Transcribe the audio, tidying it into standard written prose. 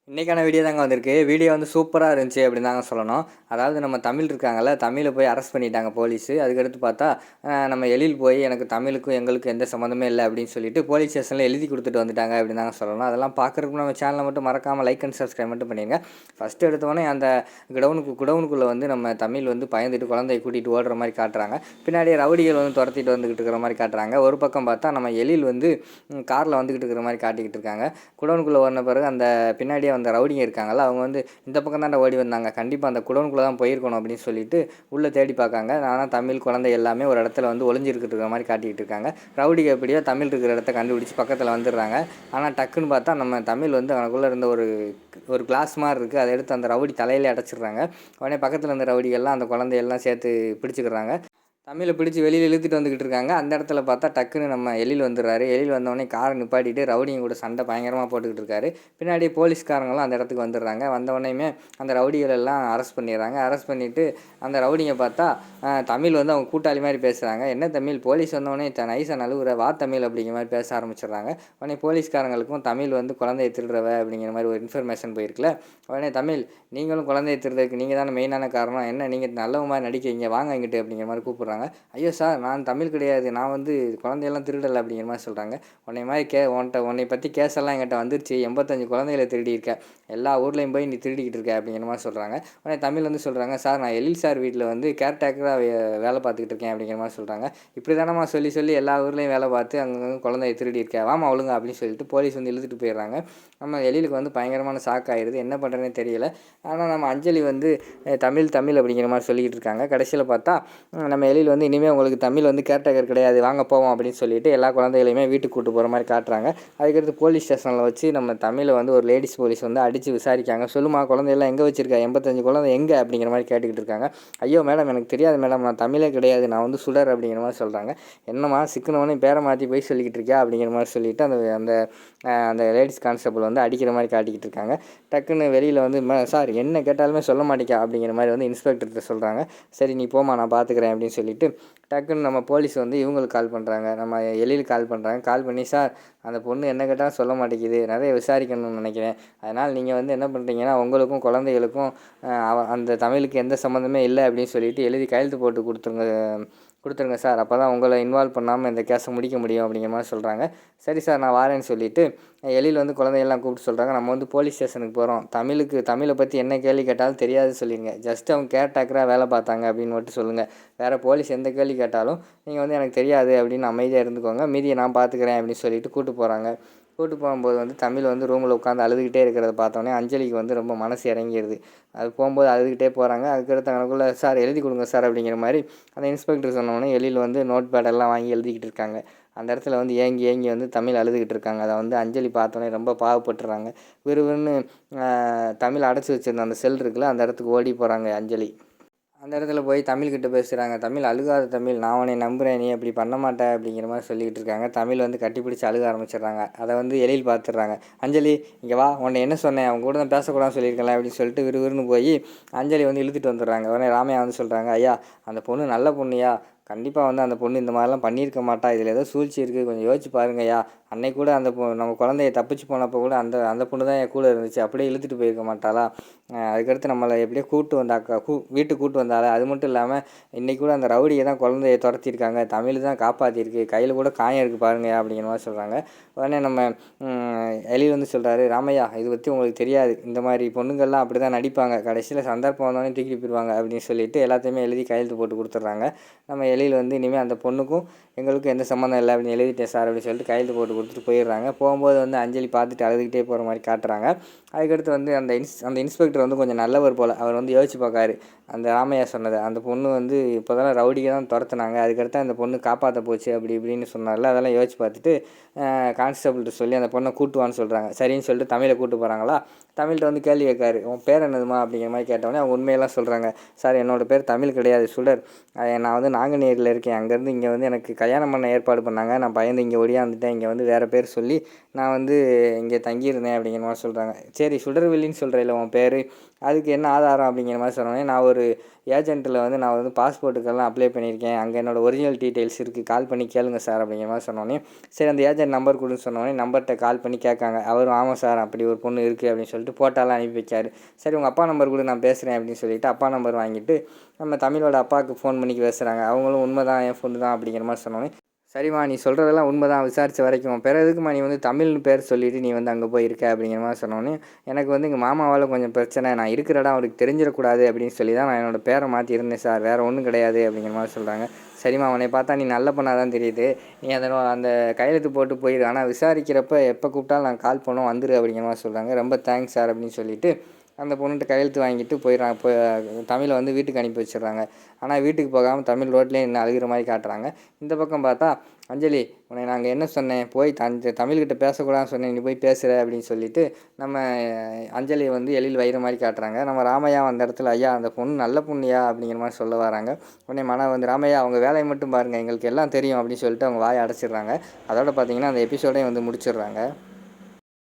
இன்றைக்கான வீடியோ தாங்க வந்திருக்கு. வீடியோ வந்து சூப்பராக இருந்துச்சு அப்படின்னு தாங்க சொல்லணும். அதாவது நம்ம தமிழ் இருக்காங்கல்ல, தமிழை போய் அரெஸ்ட் பண்ணிட்டாங்க போலீஸு. அதுக்கடுத்து பார்த்தா நம்ம எழில் போய் எனக்கு தமிழுக்கும் எங்களுக்கும் எந்த சம்மந்தமே இல்லை அப்படின்னு சொல்லிட்டு போலீஸ் ஸ்டேஷனில் எழுதி கொடுத்துட்டு வந்துட்டாங்க அப்படின்னு தாங்க சொல்லணும். அதெல்லாம் பார்க்குறதுக்கு நம்ம சேனலை மட்டும் மறக்காமல் லைக் அண்ட் சப்ஸ்கிரைப் மட்டும் பண்ணிடுங்க. ஃபஸ்ட்டு எடுத்தோடனே அந்த குடவுனுக்குள்ளே வந்து நம்ம தமிழ் வந்து பயந்துட்டு குழந்தைய கூட்டிகிட்டு ஓடுற மாதிரி காட்டுறாங்க. பின்னாடியே ரவுடிகள் வந்து துரத்திட்டு வந்துக்கிட்டு இருக்கிற மாதிரி காட்டுறாங்க. ஒரு பக்கம் பார்த்தா நம்ம எழில் வந்து காரில் வந்துக்கிட்டு இருக்கிற மாதிரி காட்டிக்கிட்டு இருக்காங்க. குடவுனுக்குள்ளே ஓடின பிறகு அந்த பின்னாடியே அந்த ரவுடிங்க இருக்காங்கல்ல, அவங்க வந்து இந்த பக்கம் தாண்டா ஓடி வந்தாங்க, கண்டிப்பாக அந்த குடோனுக்குள்ளே தான் போயிருக்கணும் அப்படின்னு சொல்லிட்டு உள்ளே தேடி பார்க்காங்க. ஆனால் தமிழ் குழந்தை எல்லாமே ஒரு இடத்துல வந்து ஒளிஞ்சிருக்கிட்டு இருக்கிற மாதிரி காட்டிக்கிட்டு இருக்காங்க. ரவுடிங்க எப்படியோ தமிழ் இருக்கிற இடத்த கண்டுபிடிச்சி பக்கத்தில் வந்துடுறாங்க. ஆனால் டக்குன்னு பார்த்தா நம்ம தமிழ் வந்து அவனுக்குள்ளே இருந்த ஒரு கிளாஸ் மாதிரி இருக்குது, அதை எடுத்து அந்த ரவுடி தலையிலே அடைச்சிடுறாங்க. உடனே பக்கத்தில் இருந்த ரவுடிகள்லாம் அந்த குழந்தையெல்லாம் சேர்த்து பிடிச்சிக்கிறாங்க. தமிழை பிடிச்சி வெளியில் இழுத்துட்டு வந்துக்கிட்டு இருக்காங்க. அந்த இடத்துல பார்த்தா டக்குன்னு நம்ம எழில் வந்துடுறாரு. எழில் வந்தோடனே காரை நிப்பாட்டிட்டு ரவுடிங்க கூட சண்டை பயங்கரமாக போட்டுக்கிட்டு இருக்காரு. பின்னாடி போலீஸ்காரங்களும் அந்த இடத்துக்கு வந்துடுறாங்க. வந்தோடனேயுமே அந்த ரவுடிகள் எல்லாம் அரெஸ்ட் பண்ணிடுறாங்க. அரெஸ்ட் பண்ணிவிட்டு அந்த ரவுடிங்க பார்த்தா தமிழ் வந்து அவங்க கூட்டாளி மாதிரி பேசுகிறாங்க. என்ன தமிழ், போலீஸ் வந்தோடனே நைஸாக நழுவுற வா தமிழ் அப்படிங்கிற மாதிரி பேச ஆரம்பிச்சிடுறாங்க. உடனே போலீஸ்காரங்களுக்கும் தமிழ் வந்து குழந்தைய திருடுறவ அப்படிங்கிற மாதிரி ஒரு இன்ஃபர்மேஷன் போயிருக்குல்ல. உடனே தமிழ், நீங்களும் குழந்தைய திருடுறதுக்கு நீங்கள் தானே மெயினான காரணம், என்ன நீங்கள் நல்ல மாதிரி நடிக்கிறீங்க, வாங்க இங்கிட்டு அப்படிங்கிற மாதிரி கூப்பிட்றாங்க. ஐயோ சார், நான் தமிழ் கிடையாது, நான் வந்து குழந்தையெல்லாம் திருடலை அப்படிங்கிற மாதிரி சொல்கிறாங்க. உன்னை பற்றி கேஸெல்லாம் என்கிட்ட வந்துருச்சு, 85 குழந்தைகளை திருடியிருக்கேன், எல்லா ஊர்லேயும் போய் நீ திருடிக்கிட்டு இருக்க அப்படிங்கிற மாதிரி சொல்கிறாங்க. உடனே தமிழ் வந்து சொல்கிறாங்க, சார் நான் எழில் சார் வீட்டில் வந்து கேர்டேக்கராக வேலை பார்த்துக்கிட்டு இருக்கேன் அப்படிங்கிற மாதிரி சொல்கிறாங்க. இப்படி தானம்மா சொல்லி எல்லா ஊர்லேயும் வேலை பார்த்து அங்கே குழந்தைய திருடியிருக்கேன், வாமா ஒழுங்க அப்படின்னு சொல்லிட்டு போலீஸ் வந்து இழுத்துட்டு போயிடுறாங்க. நம்ம எழிலுக்கு வந்து பயங்கரமான ஷாக் ஆகிடுது, என்ன பண்ணுறதுனே தெரியல. ஆனால் நம்ம அஞ்சலி வந்து தமிழ் அப்படிங்கிற மாதிரி சொல்லிக்கிட்டு இருக்காங்க. கடைசியில் பார்த்தா நம்ம எழில் வந்து இனிமேல் உங்களுக்கு தமிழ் வந்து கேர்டேக்கர் கிடையாது, வாங்க போவோம் அப்படின்னு சொல்லிட்டு எல்லா குழந்தைகளையுமே வீட்டுக்கு கூட்டு போகிற மாதிரி காட்டுறாங்க. அதுக்கடுத்து போலீஸ் ஸ்டேஷனில் வச்சு நம்ம தமிழை வந்து ஒரு லேடிஸ் போலீஸ் வந்து அடித்து விசாரிக்காங்க. சொல்லுமா குழந்தையெல்லாம் எங்கே வச்சிருக்கா, 85 குழந்தை எங்கே அப்படிங்கிற மாதிரி கேட்டுக்கிட்டு இருக்காங்க. ஐயோ மேடம், எனக்கு தெரியாது மேடம், நான் தமிழே கிடையாது, நான் வந்து சுடர் அப்படிங்கிற மாதிரி சொல்கிறாங்க. என்னம்மா சிக்கனவனே பேரை மாற்றி போய் சொல்லிக்கிட்டு இருக்கியா அப்படிங்கிற மாதிரி சொல்லிவிட்டு அந்த அந்த லேடிஸ் கான்ஸ்டபிள் வந்து அடிக்கிற மாதிரி காட்டிக்கிட்டு இருக்காங்க. டக்குன்னு வெளியில் வந்து சார் என்ன கேட்டாலுமே சொல்ல மாட்டேக்கா அப்படிங்கிற மாதிரி வந்து இன்ஸ்பெக்டர்கிட்ட சொல்கிறாங்க. சரி நீ போமா, நான் பார்த்துக்கிறேன் அப்படின்னு சொல்லிட்டு டக்குன்னு நம்ம போலீஸ் வந்து இவங்களுக்கு கால் பண்ணுறாங்க, நம்ம எழிலுக்கு கால் பண்ணுறாங்க. கால் பண்ணி, சார் அந்த பொண்ணு என்ன கேட்டாலும் சொல்ல மாட்டேங்குது, நிறைய விசாரிக்கணும்னு நினைக்கிறேன், அதனால் நீங்கள் வந்து என்ன பண்ணுறீங்கன்னா உங்களுக்கும் குழந்தைகளுக்கும் அந்த தமிழுக்கு எந்த சம்மந்தமே இல்லை அப்படின்னு சொல்லிட்டு எழுதி கையெழுத்து போட்டு கொடுத்துருங்க சார், அப்போ தான் உங்களை இன்வால்வ் பண்ணாமல் இந்த கேஸை முடிக்க முடியும் அப்படிங்கிற மாதிரி சொல்கிறாங்க. சரி சார் நான் வரேன்னு சொல்லிவிட்டு எழில் வந்து குழந்தையெல்லாம் கூப்பிட்டு சொல்கிறாங்க, நம்ம வந்து போலீஸ் ஸ்டேஷனுக்கு போகிறோம், தமிழை பற்றி என்ன கேள்வி கேட்டாலும் தெரியாது சொல்லிடுங்க, ஜஸ்ட் அவங்க கேர்டேக்கராக வேலை பார்த்தாங்க அப்படின்னு மட்டும் சொல்லுங்கள், வேறு போலீஸ் எந்த கேள்வி கேட்டாலும் நீங்கள் வந்து எனக்கு தெரியாது அப்படின்னு அமைதியாக இருந்துக்கோங்க, மீதியை நான் பார்த்துக்கிறேன் அப்படின்னு சொல்லிட்டு கூட்டு போகும்போது வந்து தமிழ் வந்து ரூமில் உட்காந்து அழுதுகிட்டே இருக்கிறத பார்த்தோன்னே அஞ்சலிக்கு வந்து ரொம்ப மனசு இறங்கிடுது. அது போகும்போது அழுதுகிட்டே போகிறாங்க. அதுக்கடுத்து எனக்குள்ளே சார் எழுதி கொடுங்க சார் அப்படிங்கிற மாதிரி அந்த இன்ஸ்பெக்டர் சொன்னோன்னே எழில் வந்து நோட் பேடெல்லாம் வாங்கி எழுதிக்கிட்டு இருக்காங்க. அந்த இடத்துல வந்து ஏங்கி வந்து தமிழ் அழுதுகிட்டு இருக்காங்க. அதை வந்து அஞ்சலி பார்த்தோன்னே ரொம்ப பாவப்பட்டுறாங்க. விறுவிறுன்னு தமிழ் அடைச்சி வச்சுருந்த அந்த செல் இருக்குல்ல, அந்த இடத்துக்கு ஓடி போகிறாங்க அஞ்சலி. அந்த இடத்துல போய் தமிழ்கிட்ட பேசுகிறாங்க. தமிழ், அழுகாத தமிழ், நான் உன்னை நம்புகிறேன், நீ அப்படி பண்ண மாட்டே அப்படிங்கிற மாதிரி சொல்லிக்கிட்டு இருக்காங்க. தமிழ் வந்து கட்டிப்பிடிச்சி அழுக ஆரம்பிச்சிடுறாங்க. அதை வந்து எழில் பார்த்துடுறாங்க. அஞ்சலி இங்கே வா, உன்னை என்ன சொன்னேன், அவங்க கூட தான் பேசக்கூடாதுன்னு சொல்லியிருக்கேன் அப்படின்னு சொல்லிட்டு விறுவிறுன்னு போய் அஞ்சலி வந்து இழுத்துட்டு வந்துடுறாங்க. உடனே ராமையா வந்து சொல்கிறாங்க, ஐயா அந்த பொண்ணு நல்ல பொண்ணுயா, கண்டிப்பாக வந்து அந்த பொண்ணு இந்த மாதிரிலாம் பண்ணியிருக்க மாட்டா, இதில் ஏதோ சூழ்ச்சி இருக்குது, கொஞ்சம் யோசிச்சு பாருங்கய்யா, அன்னைக்கு கூட நம்ம குழந்தைய தப்பிச்சு போனப்போ கூட அந்த பொண்ணு தான் என் கூட இருந்துச்சு, அப்படியே இழுத்துட்டு போயிருக்க மாட்டாளா, அதுக்கடுத்து நம்மளை எப்படியோ வீட்டுக்கு கூட்டு வந்தாலே, அது மட்டும் இல்லாமல் இன்றைக்கி கூட அந்த ரவுடியை தான் குழந்தைய துரத்திருக்காங்க, தமிழ் தான் காப்பாற்றிருக்கு, கையில் கூட காயம் இருக்குது பாருங்கய்யா அப்படிங்கிற மாதிரி சொல்கிறாங்க. உடனே நம்ம எழில் வந்து சொல்கிறாரு, ராமையா இது பற்றி உங்களுக்கு தெரியாது, இந்த மாதிரி பொண்ணுங்கள்லாம் அப்படி தான் நடிப்பாங்க, கடைசியில் சந்தர்ப்பம் வந்தோடனே தூக்கிட்டு போயிடுவாங்க அப்படின்னு சொல்லிட்டு எல்லாத்தையுமே எழுதி கையெழுத்து போட்டு கொடுத்துட்றாங்க. நம்ம எழில் வந்து இனிமேல் அந்த பொண்ணுக்கும் எங்களுக்கும் எந்த சம்மந்தம் இல்லை அப்படின்னு எழுதிட்டேன் சார் அப்படின்னு சொல்லிட்டு கையெழுத்து போட்டு கொடுத்துட்டு போயிடுறாங்க. போகும்போது வந்து அஞ்சலி பார்த்துட்டு அழுதுகிட்டே போகிற மாதிரி காட்டுறாங்க. அதுக்கடுத்து வந்து அந்த இன்ஸ்பெக்டர் வந்து கொஞ்சம் நல்லவர் போல், அவர் வந்து யோசிச்சு பார்க்காரு அந்த ராமையா சொன்னதை, அந்த பொண்ணு வந்து இப்போ தான் ரவுடியை தான் துரத்துனாங்க, அதுக்கடுத்து அந்த பொண்ணு காப்பாற்ற போச்சு அப்படி இப்படின்னு சொன்னார்ல, அதெல்லாம் யோசிச்சு பார்த்துட்டு கான்ஸ்டபிள்கிட்ட சொல்லி அந்த பொண்ணை கூட்டுவான்னு சொல்கிறாங்க. சரின்னு சொல்லிட்டு தமிழை கூட்டு போகிறாங்களா. தமிழ்கிட்ட வந்து கேள்வி கேட்காரு, உன் பேர் என்னதுமா அப்படிங்கிற மாதிரி கேட்டவொடனே அவங்க உண்மையெல்லாம் சொல்கிறாங்க. சார் என்னோடய பேர் தமிழ் கிடையாது, சுடர், நான் வந்து நாங்குநேரியில் இருக்கேன், அங்கேருந்து இங்கே வந்து எனக்கு கல்யாணம் பண்ண ஏற்பாடு பண்ணாங்க, நான் பயந்து இங்கே ஒடியாந்துட்டேன், இங்கே வந்து வேறு பேர் சொல்லி நான் வந்து இங்கே தங்கியிருந்தேன் அப்படிங்கிற மாதிரி சொல்கிறாங்க. சரி சுடர்வெளின்னு சொல்கிறேன் உன் பேர், அதுக்கு என்ன ஆதாரம் அப்படிங்கிற மாதிரி சொன்னோடனே, நான் ஒரு ஏஜென்ட்டில் வந்து நான் வந்து பாஸ்போர்ட்டுக்கெல்லாம் அப்ளை பண்ணியிருக்கேன், அங்கே என்னோடய ஒரிஜினல் டீட்டெயில்ஸ் இருக்குது, கால் பண்ணி கேளுங்க சார் அப்படிங்கிற மாதிரி சொன்னோடனே, சரி அந்த ஏஜென்ட் நம்பர் கொடுன்னு சொன்னோடனே நம்பர்கிட்ட கால் பண்ணி கேட்காங்க. அவரும் ஆமாம் சார் அப்படி ஒரு பொண்ணு இருக்குது அப்படின்னு சொல்லிட்டு போட்டாலாம் அனுப்பி வச்சார். சரி உங்கள் அப்பா நம்பர் கூட நான் பேசுகிறேன் அப்படின்னு சொல்லிவிட்டு அப்பா நம்பர் வாங்கிட்டு நம்ம தமிழோட அப்பாவுக்கு ஃபோன் பண்ணி பேசுகிறாங்க. அவங்களும் உண்மை தான், என் பொண்ணு தான் அப்படிங்கிற மாதிரி சொன்னோன்னே, சரிம்மா நீ சொல்கிறதெல்லாம் உண்மை தான், விசாரித்த வரைக்கும் பிறகு எதுக்குமா நீ வந்து தமிழ்னு பேர் சொல்லிவிட்டு நீ வந்து அங்கே போயிருக்க அப்படிங்கிற மாதிரி சொன்னோன்னே, எனக்கு வந்து எங்கள் மாமாவால் கொஞ்சம் பிரச்சனை, நான் இருக்கிற இடம் அவருக்கு தெரிஞ்சிடக்கூடாது அப்படின்னு சொல்லி தான் நான் என்னோடய பேரை மாற்றி இருந்தேன் சார், வேறு ஒன்றும் கிடையாது அப்படிங்கிற மாதிரி சொல்கிறாங்க. சரிம்மா அவனை பார்த்தா நீ நல்ல பண்ணால் தான் தெரியுது, நீ அந்த கையெழுத்து போட்டு போயிடு, ஆனால் விசாரிக்கிறப்ப எப்போ கூப்பிட்டாலும் நான் கால் பண்ணோம் வந்துடு அப்படிங்கிற மாதிரி சொல்கிறாங்க. ரொம்ப தேங்க்ஸ் சார் அப்படின்னு சொல்லிவிட்டு அந்த பொண்ணுகிட்ட கையெழுத்து வாங்கிட்டு போயிடுறாங்க. தமிழை வந்து வீட்டுக்கு அனுப்பி வச்சிடுறாங்க. ஆனால் வீட்டுக்கு போகாமல் தமிழ் ரோட்லேயே நின்று அழுகிற மாதிரி காட்டுறாங்க. இந்த பக்கம் பார்த்தா அஞ்சலி உன்னை நாங்கள் என்ன சொன்னேன், போய் தமிழ்கிட்ட பேசக்கூடாதுன்னு சொன்னேன், நீ போய் பேசுகிற அப்படின்னு சொல்லிட்டு நம்ம அஞ்சலியை வந்து எழில் வயிறு மாதிரி காட்டுறாங்க. நம்ம ராமையா அந்த இடத்துல ஐயா அந்த பொண்ணு நல்ல பொண்ணுயா அப்படிங்கிற மாதிரி சொல்ல வராங்க. உடனே வந்து ராமையா அவங்க வேலையை மட்டும் பாருங்கள், எங்களுக்கு எல்லாம் தெரியும் அப்படின்னு சொல்லிட்டு அவங்க வாயை அடைச்சிடுறாங்க. அதோட பார்த்தீங்கன்னா அந்த எபிசோடே வந்து முடிச்சிடுறாங்க.